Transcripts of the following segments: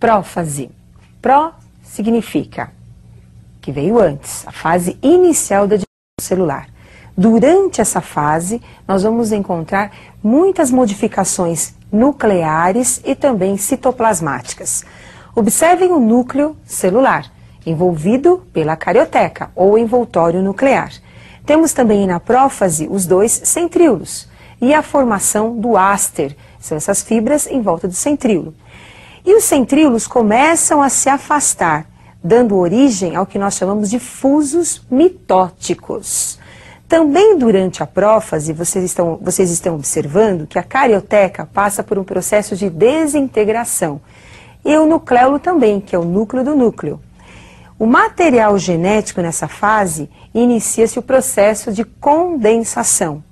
Prófase. Pró significa que veio antes, a fase inicial da divisão celular. Durante essa fase, nós vamos encontrar muitas modificações nucleares e também citoplasmáticas. Observem o núcleo celular, envolvido pela carioteca, ou envoltório nuclear. Temos também na prófase os dois centríolos e a formação do áster, são essas fibras em volta do centríolo. E os centríolos começam a se afastar, dando origem ao que nós chamamos de fusos mitóticos. Também durante a prófase, vocês estão observando que a carioteca passa por um processo de desintegração. E o nucleolo também, que é o núcleo do núcleo. O material genético nessa fase inicia-se o processo de condensação.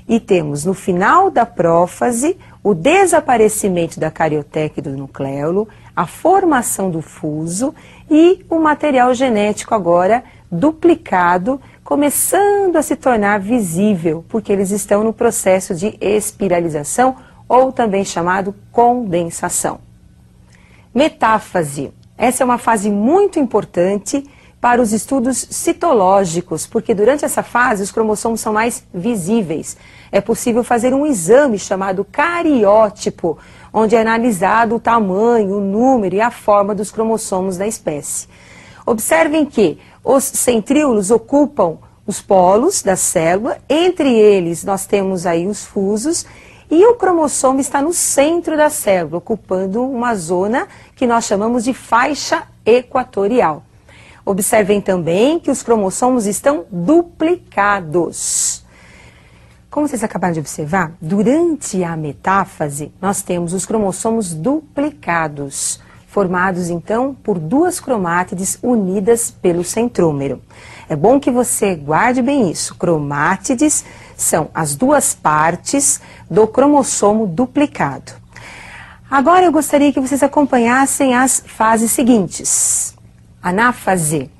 E temos no final da prófase o desaparecimento da carioteca e do nucleolo, a formação do fuso e o material genético agora duplicado, começando a se tornar visível, porque eles estão no processo de espiralização ou também chamado condensação. Metáfase. Essa é uma fase muito importante para os estudos citológicos, porque durante essa fase os cromossomos são mais visíveis. É possível fazer um exame chamado cariótipo, onde é analisado o tamanho, o número e a forma dos cromossomos da espécie. Observem que os centríolos ocupam os polos da célula, entre eles nós temos aí os fusos, e o cromossomo está no centro da célula, ocupando uma zona que nós chamamos de faixa equatorial. Observem também que os cromossomos estão duplicados. Como vocês acabaram de observar, durante a metáfase, nós temos os cromossomos duplicados, formados então por duas cromátides unidas pelo centrômero. É bom que você guarde bem isso. Cromátides são as duas partes do cromossomo duplicado. Agora eu gostaria que vocês acompanhassem as fases seguintes. Anáfase,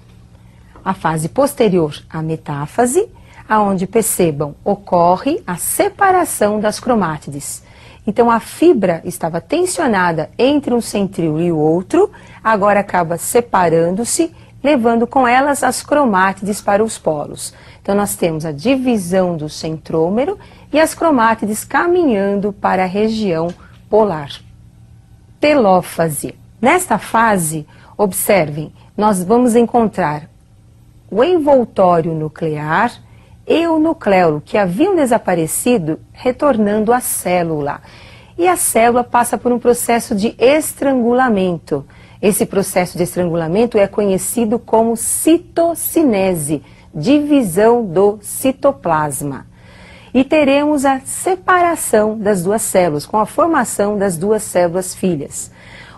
a fase posterior à metáfase, aonde percebam, ocorre a separação das cromátides. Então a fibra estava tensionada entre um centríolo e o outro, agora acaba separando-se, levando com elas as cromátides para os polos. Então nós temos a divisão do centrômero e as cromátides caminhando para a região polar. Telófase. Nesta fase, observem, nós vamos encontrar o envoltório nuclear e o nucleolo, que haviam desaparecido, retornando à célula. E a célula passa por um processo de estrangulamento. Esse processo de estrangulamento é conhecido como citocinese, divisão do citoplasma. E teremos a separação das duas células, com a formação das duas células filhas.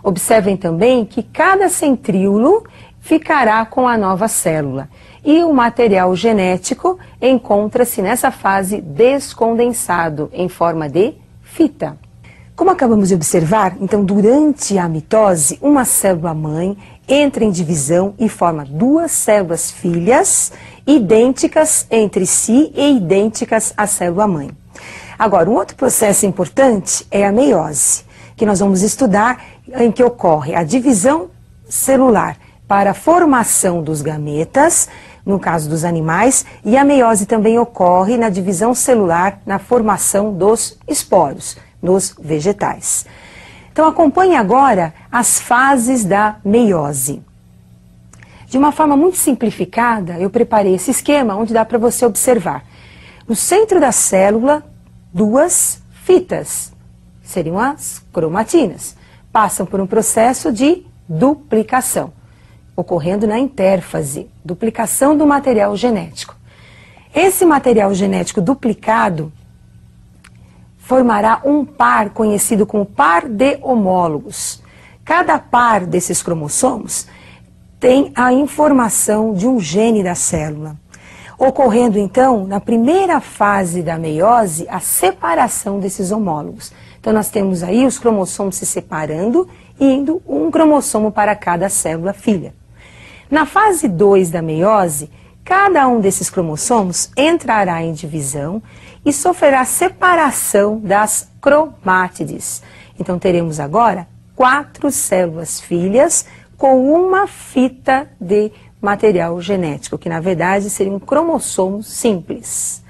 Observem também que cada centríolo ficará com a nova célula. E o material genético encontra-se nessa fase descondensado, em forma de fita. Como acabamos de observar, então durante a mitose, uma célula-mãe entra em divisão e forma duas células filhas, idênticas entre si e idênticas à célula-mãe. Agora, um outro processo importante é a meiose, que nós vamos estudar, em que ocorre a divisão celular para a formação dos gametas, no caso dos animais, e a meiose também ocorre na divisão celular, na formação dos esporos, nos vegetais. Então acompanhe agora as fases da meiose. De uma forma muito simplificada, eu preparei esse esquema onde dá para você observar. No centro da célula, duas fitas, seriam as cromatinas. Passam por um processo de duplicação, ocorrendo na intérfase, duplicação do material genético. Esse material genético duplicado formará um par conhecido como par de homólogos. Cada par desses cromossomos tem a informação de um gene da célula, ocorrendo então, na primeira fase da meiose, a separação desses homólogos. Então nós temos aí os cromossomos se separando e indo um cromossomo para cada célula filha. Na fase 2 da meiose, cada um desses cromossomos entrará em divisão e sofrerá separação das cromátides. Então teremos agora 4 células filhas com uma fita de material genético, que na verdade seria um cromossomo simples.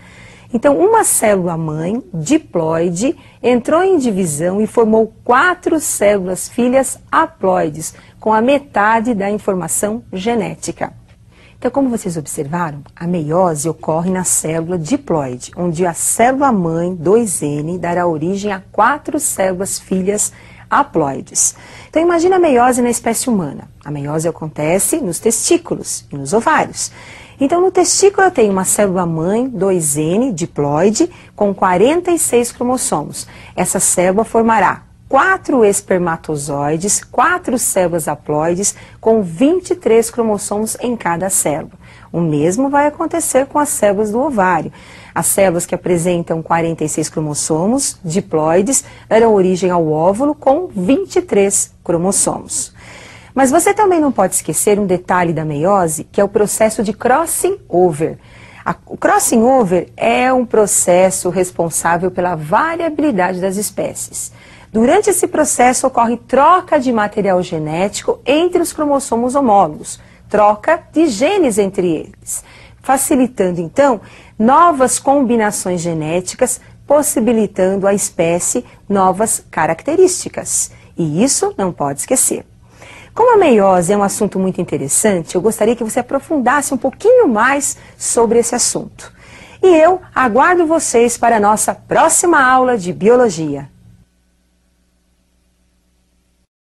Então, uma célula mãe, diploide, entrou em divisão e formou 4 células filhas haploides, com a metade da informação genética. Então, como vocês observaram, a meiose ocorre na célula diploide, onde a célula mãe, 2N, dará origem a 4 células filhas haploides. Então, imagina a meiose na espécie humana. A meiose acontece nos testículos e nos ovários. Então, no testículo eu tenho uma célula mãe, 2N, diploide, com 46 cromossomos. Essa célula formará 4 espermatozoides, 4 células haploides, com 23 cromossomos em cada célula. O mesmo vai acontecer com as células do ovário. As células que apresentam 46 cromossomos, diploides, darão origem ao óvulo com 23 cromossomos. Mas você também não pode esquecer um detalhe da meiose, que é o processo de crossing over. O crossing over é um processo responsável pela variabilidade das espécies. Durante esse processo ocorre troca de material genético entre os cromossomos homólogos, troca de genes entre eles, facilitando então novas combinações genéticas, possibilitando à espécie novas características. E isso não pode esquecer. Como a meiose é um assunto muito interessante, eu gostaria que você aprofundasse um pouquinho mais sobre esse assunto. E eu aguardo vocês para a nossa próxima aula de biologia.